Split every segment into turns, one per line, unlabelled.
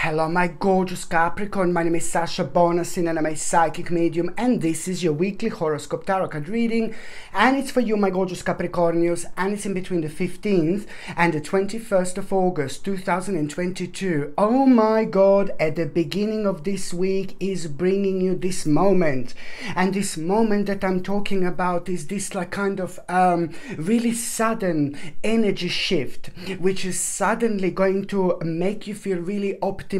Hello my gorgeous Capricorn, my name is Sasha Bonasin and I'm a psychic medium, and this is your weekly horoscope tarot card reading, and it's for you my gorgeous Capricornios, and it's in between the 15th and the 21st of August 2022. Oh my god, at the beginning of this week is bringing you this moment, and this moment that I'm talking about is this like kind of really sudden energy shift, which is suddenly going to make you feel really optimistic.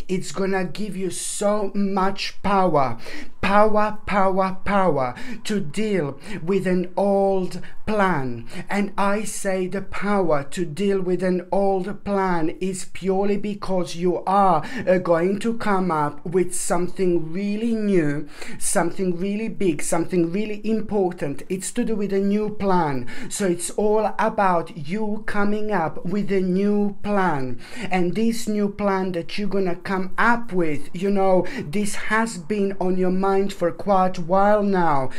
It's gonna give you so much power to deal with an old plan. And I say the power to deal with an old plan is purely because you are going to come up with something really new, something really big, something really important. It's to do with a new plan. So it's all about you coming up with a new plan. And this new plan that you're gonna come up with, you know, this has been on your mind for quite a while now,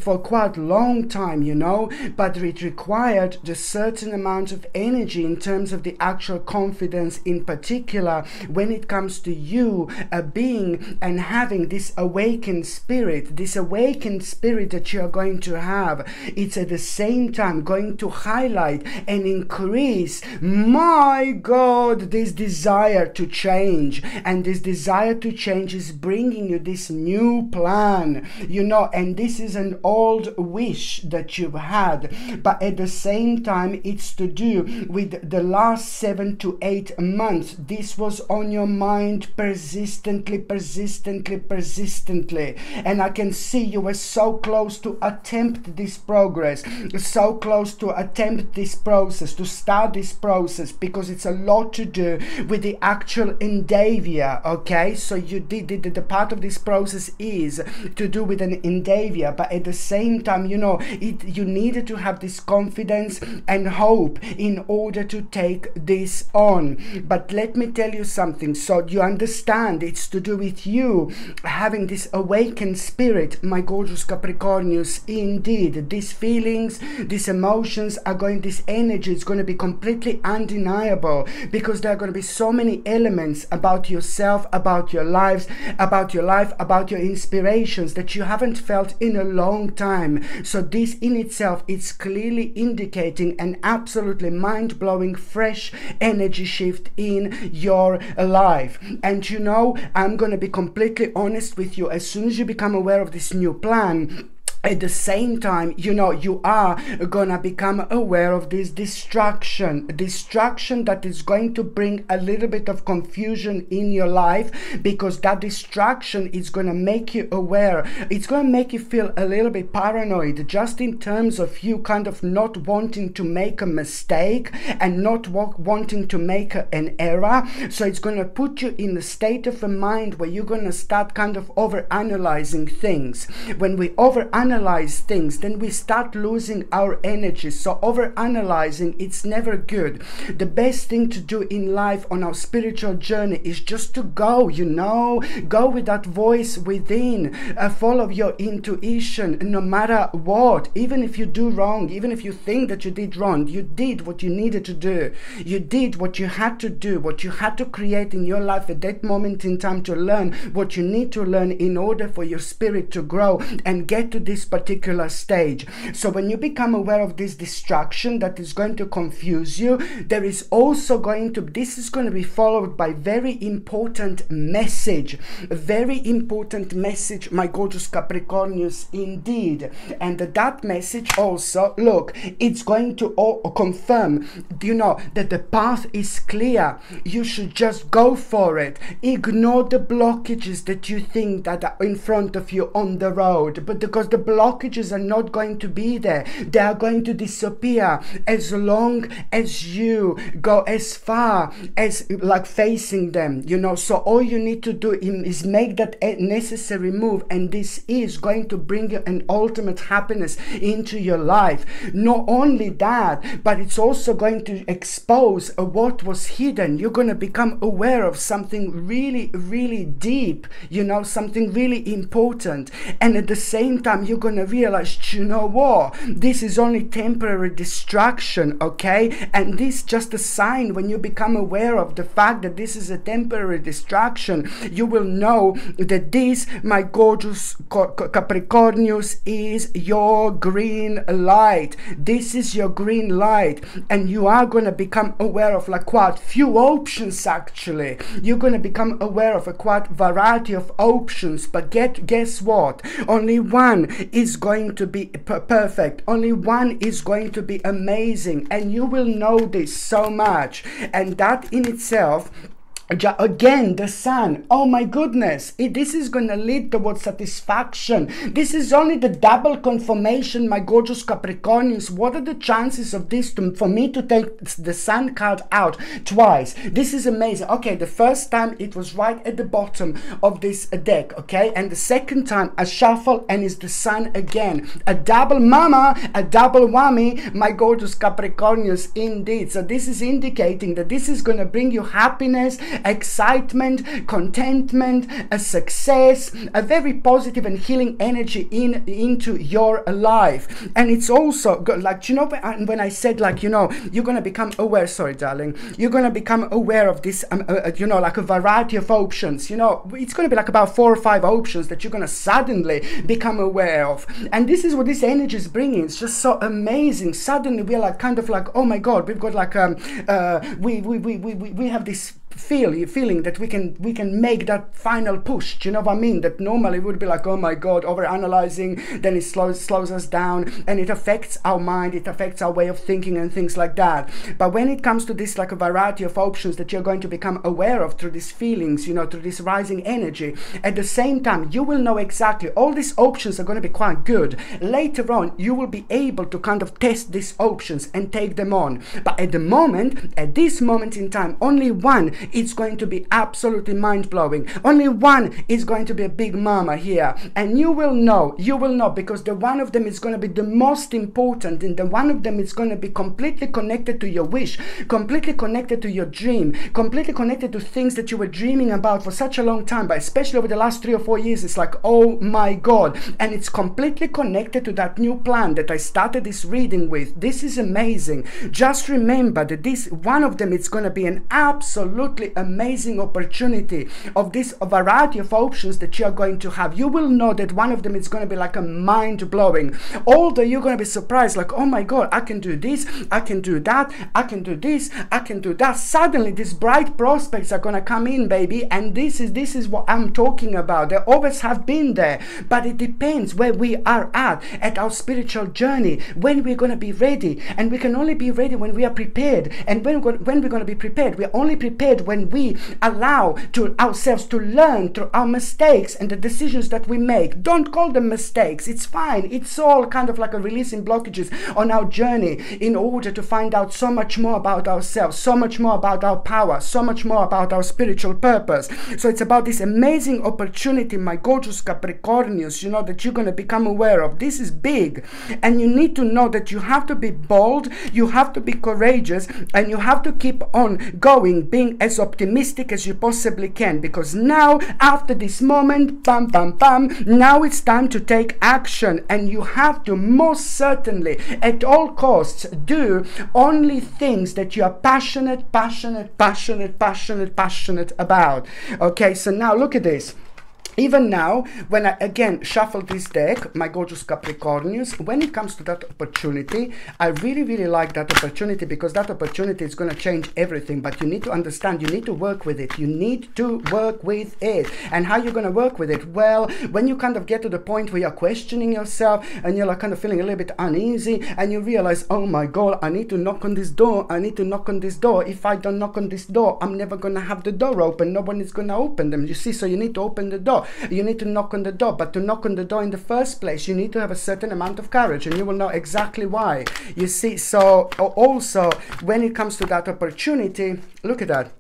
for quite a long time, you know, but it required a certain amount of energy in terms of the actual confidence, in particular when it comes to you being and having this awakened spirit that you are going to have. It's at the same time going to highlight and increase, my god, this desire to change. And this desire to change is bringing you this new plan, you know, and this is an old wish that you've had, but at the same time it's to do with the last 7 to 8 months. This was on your mind persistently, and I can see you were so close to attempt this progress, so close to attempt this process, to start this process, because it's a lot to do with the actual endeavor. Okay, so you did the part of this process is to do with an endeavor, but at the same time, you know, you needed to have this confidence and hope in order to take this on. But let me tell you something, so you understand, it's to do with you having this awakened spirit, my gorgeous Capricornius. Indeed, these feelings, these emotions are going, this energy is going to be completely undeniable, because there are going to be so many elements about yourself, about your lives, about your life, about your inspirations that you haven't felt in a long time. So this in itself is clearly indicating an absolutely mind-blowing fresh energy shift in your life. And you know, I'm going to be completely honest with you, as soon as you become aware of this new plan, at the same time, you know, you are gonna become aware of this distraction that is going to bring a little bit of confusion in your life, because that distraction is gonna make you aware. It's gonna make you feel a little bit paranoid, just in terms of you kind of not wanting to make a mistake and not wanting to make an error. So it's gonna put you in a state of a mind where you're gonna start kind of over-analyzing things. When we overanalyze things, then we start losing our energy. So over-analyzing, it's never good. The best thing to do in life on our spiritual journey is just to go, you know, go with that voice within, follow your intuition, no matter what. Even if you do wrong, even if you think that you did wrong, you did what you needed to do. You did what you had to do, what you had to create in your life at that moment in time, to learn what you need to learn in order for your spirit to grow and get to this particular stage. So when you become aware of this distraction that is going to confuse you, there is also going to, this is going to be followed by very important message, a very important message, my gorgeous Capricornius, indeed. And that message also, look, it's going to confirm, you know, that the path is clear. You should just go for it. Ignore the blockages that you think that are in front of you on the road, but because the blockages are not going to be there, they are going to disappear as long as you go as far as like facing them, you know. So all you need to do is make that necessary move, and this is going to bring you an ultimate happiness into your life. Not only that, but it's also going to expose what was hidden. You're going to become aware of something really, really deep, you know, something really important, and at the same time you're going to realize, you know what, this is only temporary distraction, okay? And this just a sign. When you become aware of the fact that this is a temporary distraction, you will know that this, my gorgeous Capricornius, is your green light. This is your green light, and you are going to become aware of like quite few options. Actually, you're going to become aware of a quite variety of options, but guess what, only one is going to be perfect, only one is going to be amazing, and you will know this so much. And that in itself, again, the sun, oh my goodness, this is going to lead towards satisfaction. This is only the double confirmation, my gorgeous Capricornians. What are the chances of this for me to take the sun card out twice? This is amazing. Okay, the first time it was right at the bottom of this deck, okay, and the second time I shuffle and it's the sun again. A double mama, a double whammy, my gorgeous Capricornians, indeed. So this is indicating that this is going to bring you happiness, excitement, contentment, a success, a very positive and healing energy into your life. And it's also like, you know, when I said, like, you know, you're going to become aware, sorry darling, you're going to become aware of this, you know, like a variety of options. You know, it's going to be like about 4 or 5 options that you're going to suddenly become aware of. And this is what this energy is bringing. It's just so amazing. Suddenly we're like kind of like, oh my God, we've got like we have this feeling that we can make that final push. Do you know what I mean? That normally would be like, oh my God, over analyzing, then it slows us down, and it affects our mind, it affects our way of thinking and things like that. But when it comes to this, like a variety of options that you're going to become aware of through these feelings, you know, through this rising energy, at the same time you will know exactly all these options are going to be quite good. Later on you will be able to kind of test these options and take them on. But at the moment, at this moment in time, only one is going to be absolutely mind-blowing. Only one is going to be a big mama here, and you will know because the one of them is going to be the most important, and the one of them is going to be completely connected to your wish, completely connected to your dream, completely connected to things that you were dreaming about for such a long time, but especially over the last 3 or 4 years, it's like, oh my God, and it's completely connected to that new plan that I started this reading with. This is amazing. Just remember that this one of them is going to be an absolutely amazing opportunity of this variety of options that you are going to have. You will know that one of them is going to be like a mind-blowing, although you're going to be surprised, like, oh my God, I can do this, I can do that, I can do this, I can do that. Suddenly these bright prospects are going to come in, baby, and this is what I'm talking about. They always have been there, but it depends where we are at our spiritual journey, when we're going to be ready. And we can only be ready when we are prepared. And when we're going to be prepared, we're only prepared when we allow to ourselves to learn through our mistakes and the decisions that we make. Don't call them mistakes, it's fine. It's all kind of like a releasing blockages on our journey in order to find out so much more about ourselves, so much more about our power, so much more about our spiritual purpose. So it's about this amazing opportunity, my gorgeous Capricornius, you know, that you're going to become aware of. This is big, and you need to know that you have to be bold, you have to be courageous, and you have to keep on going, being as optimistic as you possibly can, because now, after this moment, bam bam bam, now it's time to take action. And you have to most certainly at all costs do only things that you are passionate about. Okay, so now look at this. Even now, when I again shuffle this deck, my gorgeous Capricornius, when it comes to that opportunity, I really like that opportunity, because that opportunity is going to change everything. But you need to understand, you need to work with it. You need to work with it. And how you're going to work with it? Well, when you kind of get to the point where you're questioning yourself and you're like kind of feeling a little bit uneasy, and you realize, oh my God, I need to knock on this door. I need to knock on this door. If I don't knock on this door, I'm never going to have the door open. No one is going to open them. You see, so you need to open the door. You need to knock on the door, but to knock on the door in the first place, you need to have a certain amount of courage, and you will know exactly why. You see, so also when it comes to that opportunity, look at that.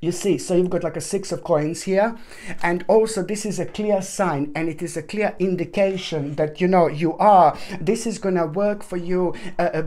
You see, so you've got like a 6 of coins here, and also this is a clear sign, and it is a clear indication that, you know, this is gonna work for you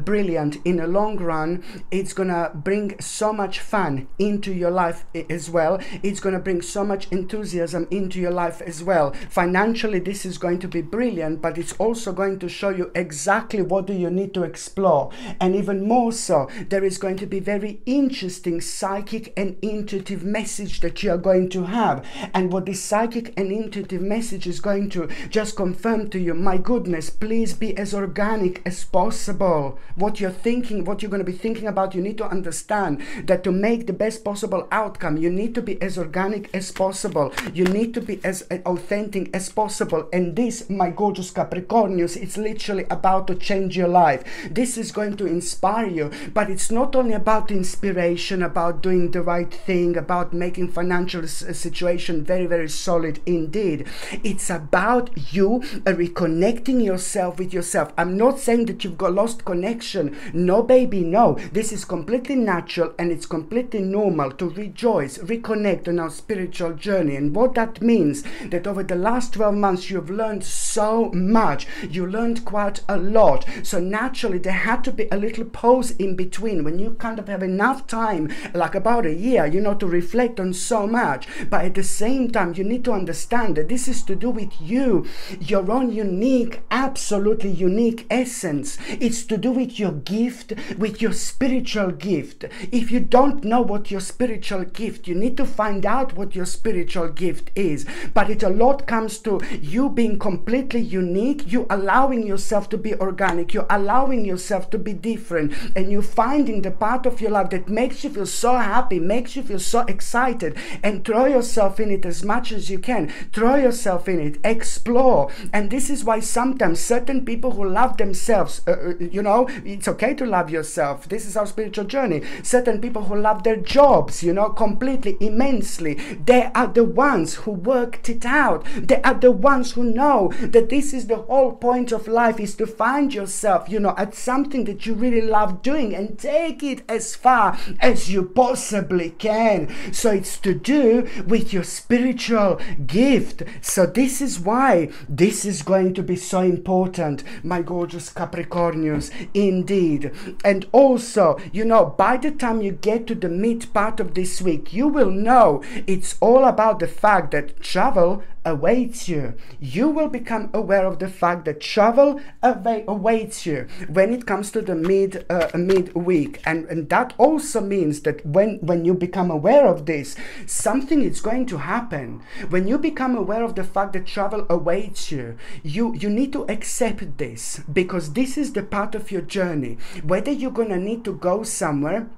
brilliant in the long run. It's gonna bring so much fun into your life as well. It's gonna bring so much enthusiasm into your life as well. Financially, this is going to be brilliant, but it's also going to show you exactly what do you need to explore. And even more so, there is going to be very interesting psychic and intuitive message that you are going to have. And what this psychic and intuitive message is going to just confirm to you, my goodness, please be as organic as possible. What you're thinking, what you're going to be thinking about, you need to understand that to make the best possible outcome, you need to be as organic as possible. You need to be as authentic as possible. And this, my gorgeous Capricornius, it's literally about to change your life. This is going to inspire you, but it's not only about inspiration, about doing the right thing, about making financial situation very, very solid indeed. It's about you reconnecting yourself with yourself. I'm not saying that you've got lost connection. No, baby, no. This is completely natural and it's completely normal to rejoice, reconnect on our spiritual journey. And what that means, that over the last 12 months you've learned so much. You learned quite a lot. So naturally there had to be a little pause in between when you kind of have enough time, like about a year, you know, to reflect on so much. But at the same time, you need to understand that this is to do with you, your own unique, absolutely unique essence. It's to do with your gift, with your spiritual gift. If you don't know what your spiritual gift, you need to find out what your spiritual gift is. But it a lot comes to you being completely unique, you allowing yourself to be organic, you're allowing yourself to be different, and you're finding the part of your life that makes you feel so happy, makes you feel so excited, and throw yourself in it as much as you can. Throw yourself in it, explore. And this is why sometimes certain people who love themselves, you know, it's okay to love yourself. This is our spiritual journey. Certain people who love their jobs, you know, completely, immensely, they are the ones who worked it out. They are the ones who know that this is the whole point of life, is to find yourself, you know, at something that you really love doing and take it as far as you possibly can. So it's to do with your spiritual gift. So this is why this is going to be so important, my gorgeous Capricornius, indeed. And also, you know, by the time you get to the mid part of this week, you will know it's all about the fact that travel awaits you. You will become aware of the fact that travel awaits you when it comes to the mid week, and that also means that when you become aware of this, something is going to happen. When you become aware of the fact that travel awaits you, you need to accept this, because this is the part of your journey. Whether you're gonna need to go somewhere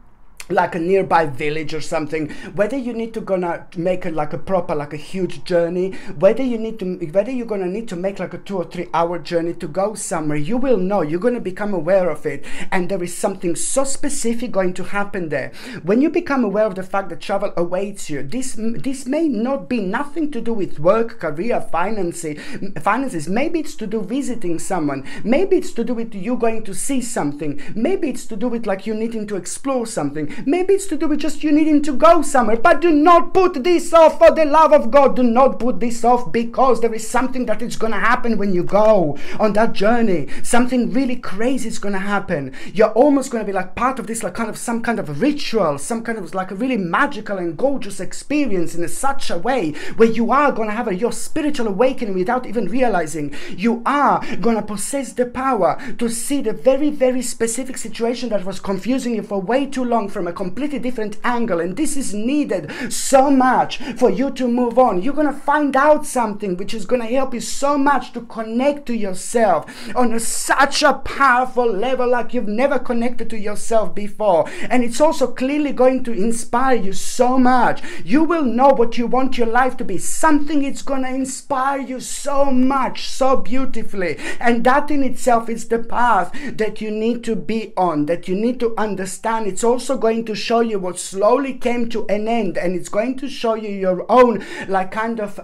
like a nearby village or something, whether you need to gonna make it like a proper, like a huge journey, whether you're gonna need to make like a 2 or 3 hour journey to go somewhere, you will know, you're gonna become aware of it, and there is something so specific going to happen there. When you become aware of the fact that travel awaits you, this may not be nothing to do with work, career, finances. Maybe it's to do visiting someone, maybe it's to do with you going to see something, maybe it's to do with like you needing to explore something, maybe it's to do with just you needing to go somewhere. But do not put this off, for the love of God. Do not put this off, because there is something that is going to happen when you go on that journey. Something really crazy is going to happen. You're almost going to be like part of this, like kind of some kind of ritual, some kind of like a really magical and gorgeous experience in such a way where you are going to have your spiritual awakening without even realizing. You are going to possess the power to see the very, very specific situation that was confusing you for way too long from a completely different angle, and this is needed so much for you to move on. You're gonna find out something which is gonna help you so much to connect to yourself on such a powerful level like you've never connected to yourself before, and it's also clearly going to inspire you so much. You will know what you want your life to be. Something it's gonna inspire you so much, so beautifully, and that in itself is the path that you need to be on, that you need to understand. It's also going going to show you what slowly came to an end, and it's going to show you your own, like, kind of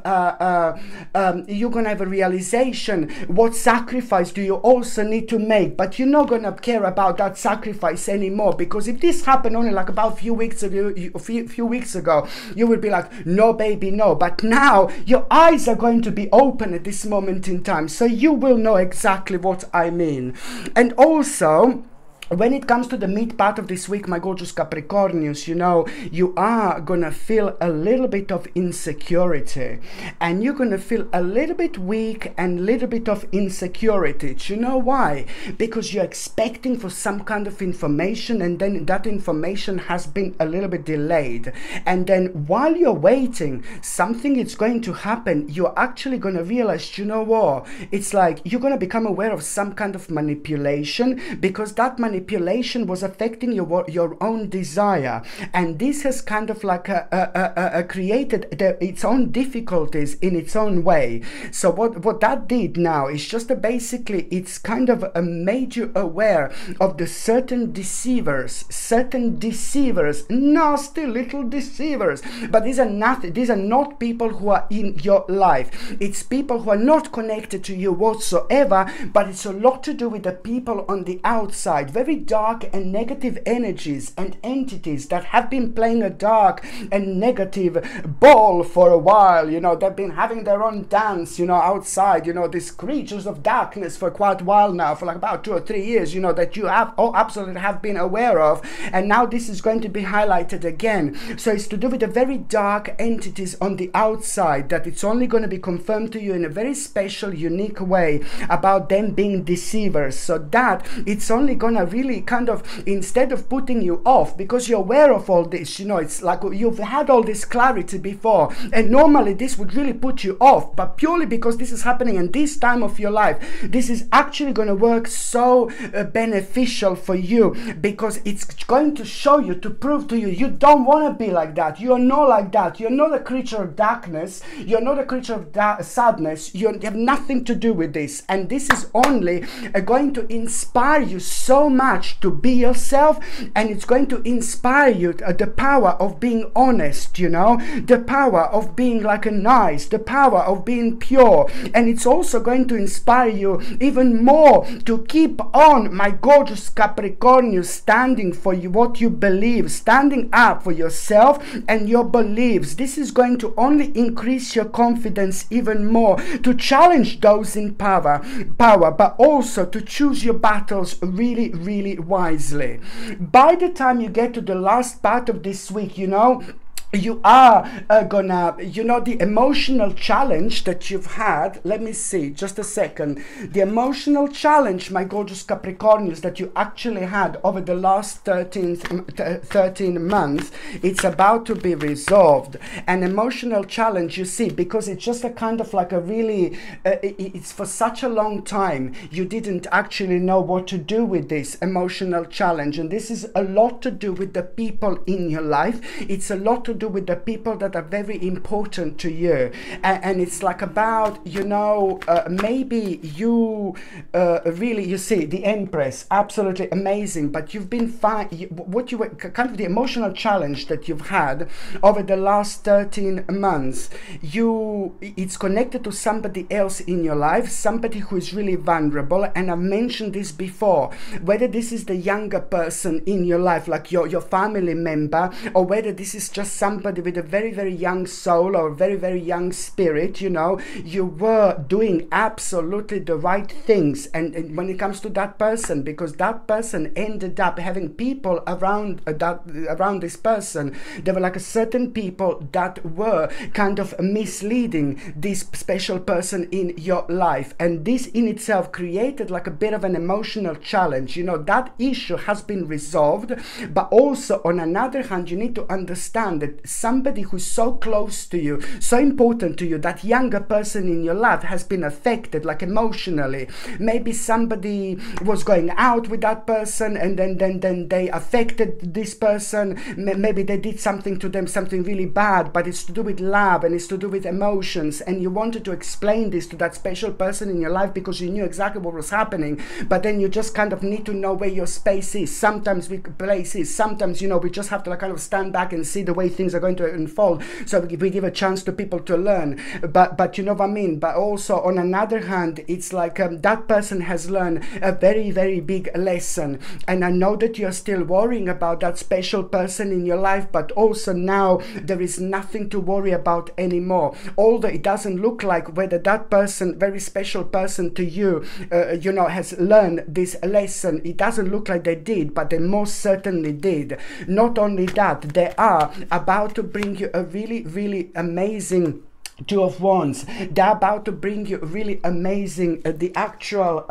you're gonna have a realization what sacrifice do you also need to make, but you're not gonna care about that sacrifice anymore, because if this happened only like about a few weeks ago, you would be like, no baby, no. But now your eyes are going to be open at this moment in time, so you will know exactly what I mean. And also, when it comes to the mid part of this week, my gorgeous Capricornians, you know, you are gonna feel a little bit of insecurity, and you're gonna feel a little bit weak and a little bit of insecurity. Do you know why? Because you're expecting for some kind of information, and then that information has been a little bit delayed. And then while you're waiting, something is going to happen. You're actually gonna realize, you know what? It's like you're gonna become aware of some kind of manipulation, because that manipulation was affecting your own desire, and this has kind of like created its own difficulties in its own way. So what that did now is just basically, it's kind of made you aware of the certain deceivers, nasty little deceivers. But these are not people who are in your life. It's people who are not connected to you whatsoever, but it's a lot to do with the people on the outside, very dark and negative energies and entities that have been playing a dark and negative ball for a while. You know, they've been having their own dance, you know, outside, you know, these creatures of darkness for quite a while now, for like about 2 or 3 years, you know, that you have absolutely have been aware of, and now this is going to be highlighted again. So it's to do with the very dark entities on the outside, that it's only going to be confirmed to you in a very special, unique way about them being deceivers, so that it's only going to really kind of, instead of putting you off, because you're aware of all this, you know, it's like you've had all this clarity before, and normally this would really put you off, but purely because this is happening in this time of your life, this is actually going to work so beneficial for you, because it's going to show you, to prove to you, you don't want to be like that. You're not like that. You're not a creature of darkness. You're not a creature of sadness. You have nothing to do with this, and this is only going to inspire you so much to be yourself, and it's going to inspire you the power of being honest, you know, the power of being like a nice, the power of being pure, and it's also going to inspire you even more to keep on, my gorgeous Capricorn, standing for you, what you believe, standing up for yourself and your beliefs. This is going to only increase your confidence even more, to challenge those in power, but also to choose your battles really, really wisely. By the time you get to the last part of this week, you know, you are gonna, you know, the emotional challenge that you've had, let me see, just a second, the emotional challenge, my gorgeous Capricornians, that you actually had over the last 13 months, it's about to be resolved. An emotional challenge, you see, because it's just a kind of like a really, it's for such a long time, you didn't actually know what to do with this emotional challenge, and this is a lot to do with the people in your life. It's a lot to do with the people that are very important to you, and it's like about, you know, maybe you really, you see, the Empress, absolutely amazing, but you've been fine. What you were kind of the emotional challenge that you've had over the last 13 months, it's connected to somebody else in your life, somebody who is really vulnerable. And I've mentioned this before, whether this is the younger person in your life, like your family member, or whether this is just somebody with a very, very young soul or very, very young spirit, you know, you were doing absolutely the right things. And when it comes to that person, because that person ended up having people around around this person, there were like a certain people that were kind of misleading this special person in your life, and this in itself created like a bit of an emotional challenge. You know, that issue has been resolved, but also on another hand, you need to understand that that somebody who's so close to you, so important to you, that younger person in your life has been affected, like emotionally. Maybe somebody was going out with that person, and then they affected this person. Maybe they did something to them, something really bad, but it's to do with love and it's to do with emotions, and you wanted to explain this to that special person in your life because you knew exactly what was happening, but then you just kind of need to know where your space is. Sometimes sometimes, you know, we just have to like kind of stand back and see the way things are going to unfold, so we give a chance to people to learn. But you know what I mean. But also on another hand, it's like that person has learned a very, very big lesson, and I know that you're still worrying about that special person in your life, but also now there is nothing to worry about anymore. Although it doesn't look like whether that person, very special person to you, you know, has learned this lesson. It doesn't look like they did, but they most certainly did. Not only that, they are about to bring you a really, really amazing Two of Wands. They're about to bring you really amazing, the actual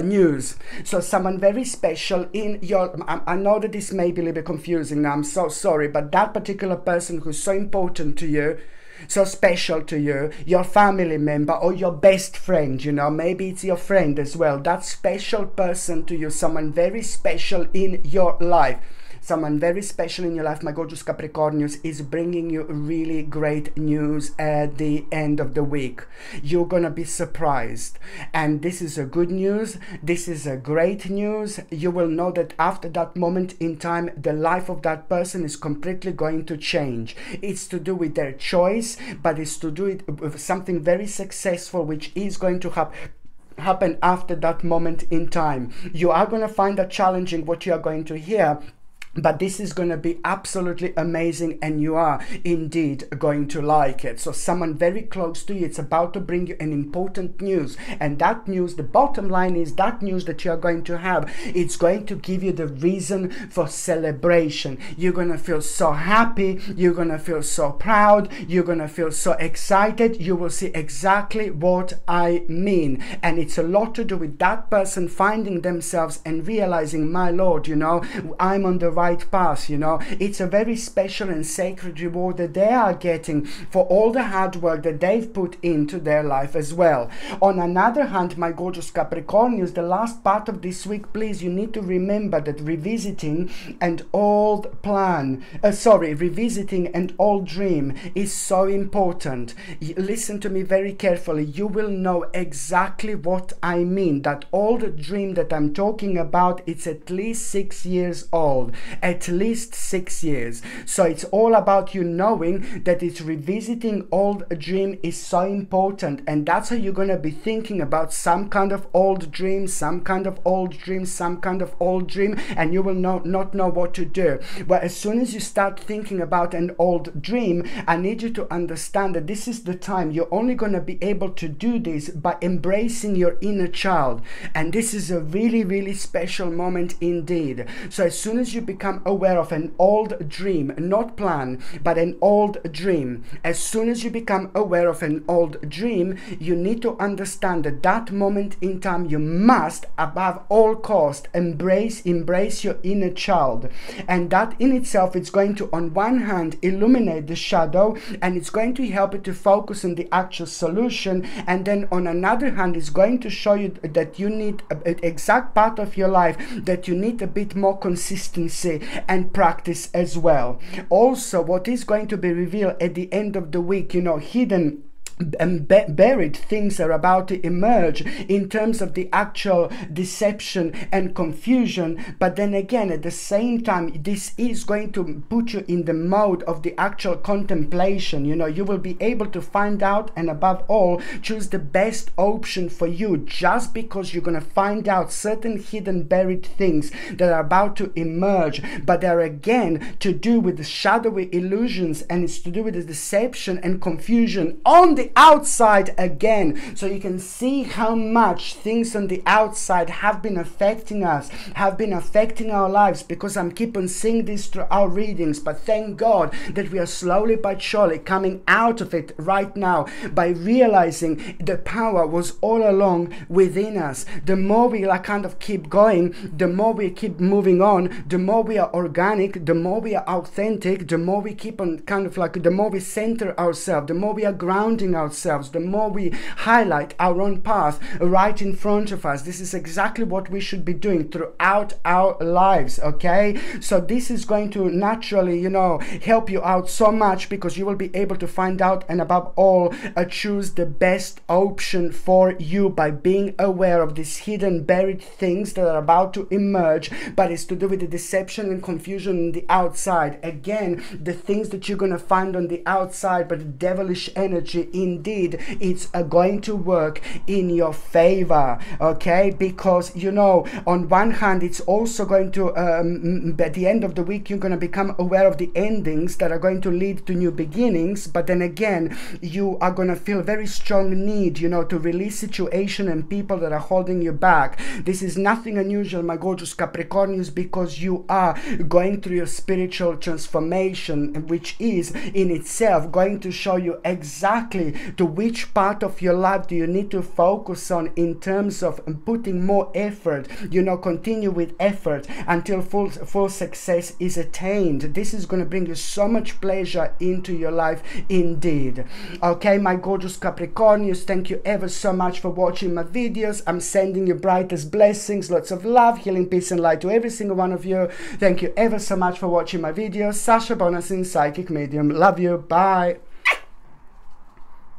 news. So someone very special in your, I know that this may be a little bit confusing now, I'm so sorry, but that particular person who's so important to you, so special to you, your family member or your best friend, you know, maybe it's your friend as well, that special person to you, someone very special in your life. Someone very special in your life, my gorgeous Capricornians, is bringing you really great news at the end of the week. You're gonna be surprised, and this is a good news. This is a great news. You will know that after that moment in time, the life of that person is completely going to change. It's to do with their choice, but it's to do with something very successful, which is going to happen after that moment in time. You are going to find that challenging what you are going to hear, but this is going to be absolutely amazing, and you are indeed going to like it. So someone very close to you, it's about to bring you an important news, and that news, the bottom line is that news that you are going to have, it's going to give you the reason for celebration. You're going to feel so happy, you're going to feel so proud, you're going to feel so excited. You will see exactly what I mean, and it's a lot to do with that person finding themselves and realizing, my Lord, you know, I'm on the right path. You know, it's a very special and sacred reward that they are getting for all the hard work that they've put into their life as well. On another hand, my gorgeous Capricornians, the last part of this week, please, you need to remember that revisiting an old plan, revisiting an old dream is so important. Listen to me very carefully. You will know exactly what I mean. That old dream that I'm talking about, it's at least 6 years old. At least 6 years. So it's all about you knowing that it's revisiting old dream is so important, and that's how you're going to be thinking about some kind of old dream, some kind of old dream, some kind of old dream, and you will not know what to do. But as soon as you start thinking about an old dream, I need you to understand that this is the time you're only going to be able to do this by embracing your inner child, and this is a really, really special moment indeed. So as soon as you become aware of an old dream, not plan, but an old dream, as soon as you become aware of an old dream, you need to understand that that moment in time you must, above all cost, embrace your inner child. And that in itself, it's going to, on one hand, illuminate the shadow, and it's going to help you to focus on the actual solution, and then on another hand, it's going to show you that you need an exact part of your life, that you need a bit more consistency and practice as well. Also, what is going to be revealed at the end of the week, you know, hidden and buried things are about to emerge in terms of the actual deception and confusion. But then again, at the same time, this is going to put you in the mode of the actual contemplation. You know, you will be able to find out, and above all, choose the best option for you, just because you're going to find out certain hidden buried things that are about to emerge, but they're again to do with the shadowy illusions, and it's to do with the deception and confusion on the the outside again, so you can see how much things on the outside have been affecting us, have been affecting our lives, because I'm keep on seeing this through our readings. But thank God that we are slowly but surely coming out of it right now by realizing the power was all along within us. The more we like kind of keep going, the more we keep moving on, the more we are organic, the more we are authentic, the more we keep on kind of like, the more we center ourselves, the more we are grounding ourselves, the more we highlight our own path right in front of us. This is exactly what we should be doing throughout our lives, okay? So this is going to naturally, you know, help you out so much, because you will be able to find out, and above all, choose the best option for you by being aware of these hidden, buried things that are about to emerge, but it's to do with the deception and confusion on the outside. Again, the things that you're going to find on the outside, but the devilish energy, indeed, it's going to work in your favor, okay? Because, you know, on one hand, it's also going to, at the end of the week, you're going to become aware of the endings that are going to lead to new beginnings. But then again, you are going to feel very strong need, you know, to release situation and people that are holding you back. This is nothing unusual, my gorgeous Capricornians, because you are going through your spiritual transformation, which is in itself going to show you exactly to which part of your life do you need to focus on in terms of putting more effort, you know, continue with effort until full success is attained. This is going to bring you so much pleasure into your life indeed. Okay, my gorgeous Capricornians, thank you ever so much for watching my videos. I'm sending you brightest blessings, lots of love, healing, peace and light to every single one of you. Thank you ever so much for watching my videos. Sasha Bonasin, psychic medium. Love you. Bye.